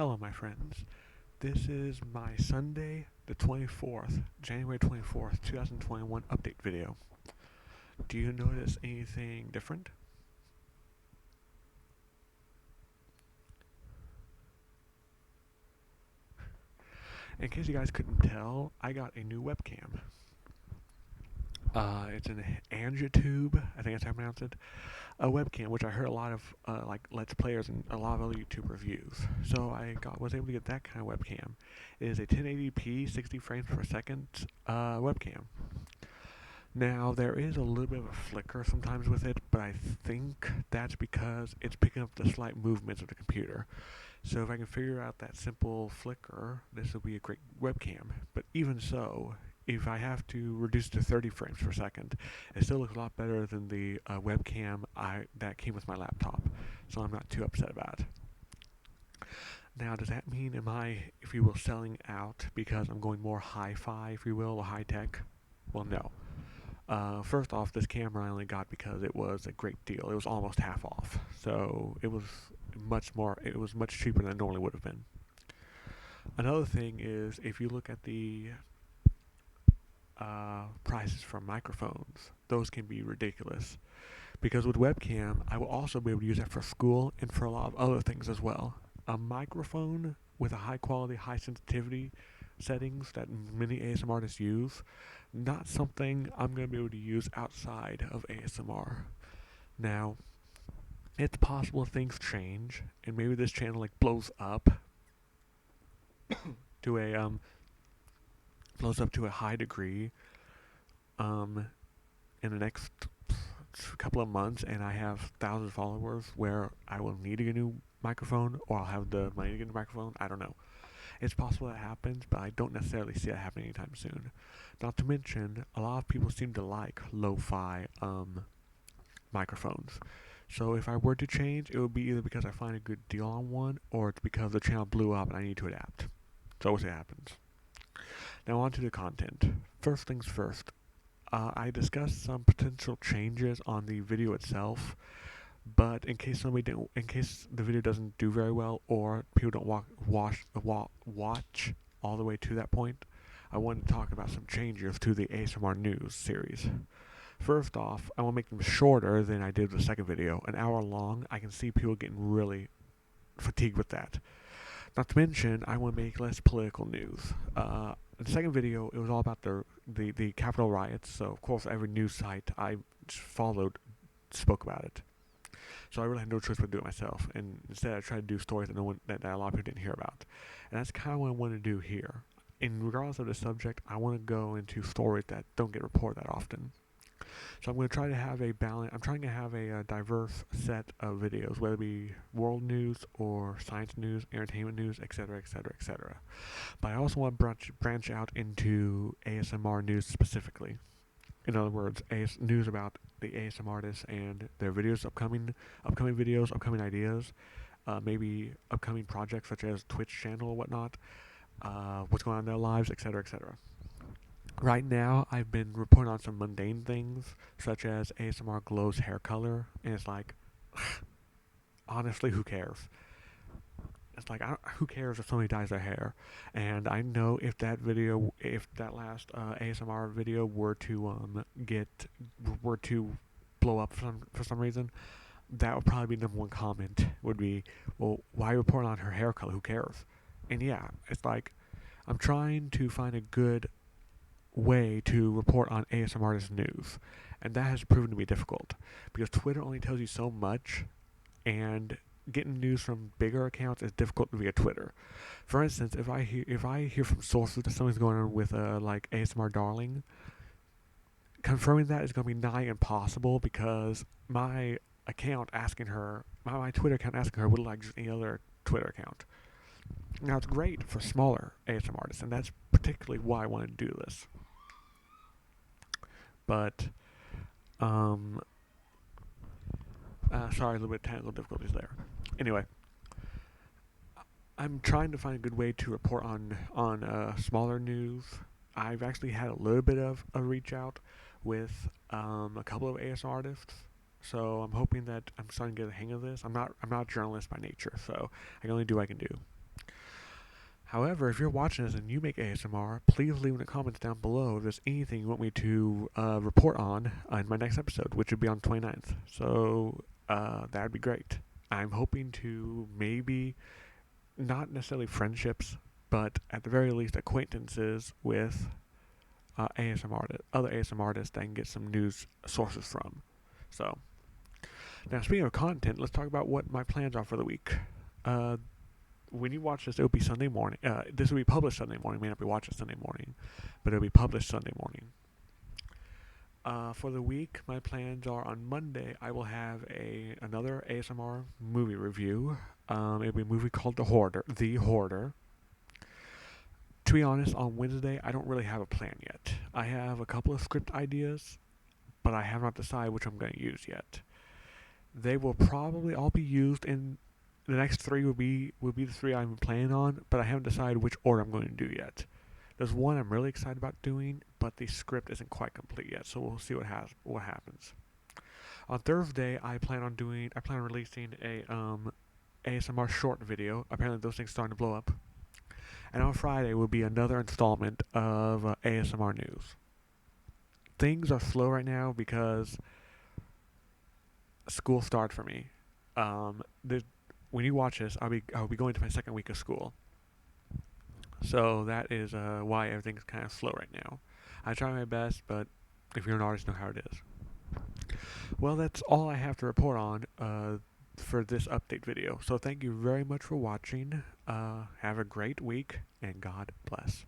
Hello, my friends. This is my Sunday, the 24th, January 24th, 2021 update video. Do you notice anything different? In case you guys couldn't tell, I got a new webcam. It's an AngioTube, I think that's how I pronounce it. A webcam, which I heard a lot of like Let's Players and a lot of other YouTube reviews. So was able to get that kind of webcam. It is a 1080p, 60 frames per second webcam. Now there is a little bit of a flicker sometimes with it, but I think that's because it's picking up the slight movements of the computer. So if I can figure out that simple flicker, this will be a great webcam. But even so, if I have to reduce to 30 frames per second, it still looks a lot better than the webcam that came with my laptop. So I'm not too upset about it. Now, does that mean am I, if you will, selling out because I'm going more hi-fi, if you will, or high-tech? Well, no. First off, this camera I only got because it was a great deal. It was almost half off, so it was much cheaper than it normally would have been. Another thing is, if you look at the prices for microphones, those can be ridiculous. Because with webcam, I will also be able to use that for school and for a lot of other things as well. A microphone with a high quality, high sensitivity settings that many ASMR artists use, not something I'm going to be able to use outside of ASMR. Now, it's possible things change, and maybe this channel blows up to a high degree in the next couple of months, and I have 1,000 followers where I will need to get a new microphone, or I'll have the money to get a microphone. I don't know. It's possible that happens, but I don't necessarily see that happening anytime soon. Not to mention, a lot of people seem to like lo-fi microphones. So if I were to change, it would be either because I find a good deal on one, or it's because the channel blew up and I need to adapt. So we'll see what happens. Now on to the content. First things first. I discussed some potential changes on the video itself, but in case the video doesn't do very well, or people don't watch all the way to that point, I want to talk about some changes to the ASMR News series. First off, I want to make them shorter than I did the second video. An hour long, I can see people getting really fatigued with that. Not to mention, I want to make less political news. In the second video, it was all about the Capitol riots, so of course every news site I followed spoke about it. So I really had no choice but to do it myself, and instead I tried to do stories that a lot of people didn't hear about. And that's kind of what I want to do here. In regardless of the subject, I want to go into stories that don't get reported that often. So I'm going to try to have a balance. I'm trying to have a diverse set of videos, whether it be world news or science news, entertainment news, etc., etc., etc. But I also want to branch out into ASMR news specifically. In other words, news about the ASMR artists and their videos, upcoming videos, upcoming ideas, maybe upcoming projects such as Twitch channel or whatnot, what's going on in their lives, etc., etc. Right now, I've been reporting on some mundane things, such as ASMR Glow's hair color, and it's like, honestly, who cares? It's like, who cares if somebody dyes their hair? And I know if that last ASMR video were to blow up for some reason, that would probably be #1 comment. Would be, well, why report on her hair color? Who cares? And yeah, it's like, I'm trying to find a good way to report on ASMR artist news, and that has proven to be difficult because Twitter only tells you so much, and getting news from bigger accounts is difficult via Twitter. For instance, if I hear from sources that something's going on with like ASMR Darling, confirming that is going to be nigh impossible because my account asking her, my Twitter account asking her would look like just any other Twitter account. Now it's great for smaller ASMR artists, and that's particularly why I wanted to do this. But sorry, a little bit technical difficulties there. Anyway, I'm trying to find a good way to report on smaller news. I've actually had a little bit of a reach out with a couple of ASMR artists, so I'm hoping that I'm starting to get the hang of this. I'm not a journalist by nature, so I can only do what I can do. However, if you're watching this and you make ASMR, please leave in the comments down below if there's anything you want me to report on in my next episode, which would be on the 29th. So that'd be great. I'm hoping to maybe, not necessarily friendships, but at the very least acquaintances with other ASMR artists that I can get some news sources from. So, now speaking of content, let's talk about what my plans are for the week. When you watch this, it'll be Sunday morning. This will be published Sunday morning. May not be watched Sunday morning, but it'll be published Sunday morning. For the week, my plans are on Monday. I will have another ASMR movie review. It'll be a movie called The Hoarder. To be honest, on Wednesday, I don't really have a plan yet. I have a couple of script ideas, but I have not decided which I'm going to use yet. They will probably all be used in the next three. Will be the three I'm planning on, but I haven't decided which order I'm going to do yet. There's one I'm really excited about doing, but the script isn't quite complete yet, so we'll see what happens. On Thursday, I plan on releasing a ASMR short video. Apparently, those things are starting to blow up. And on Friday will be another installment of ASMR news. Things are slow right now because school started for me. When you watch this, I'll be going to my second week of school. So that is why everything's kind of slow right now. I try my best, but if you're an artist, you know how it is. Well, that's all I have to report on for this update video. So thank you very much for watching. Have a great week, and God bless.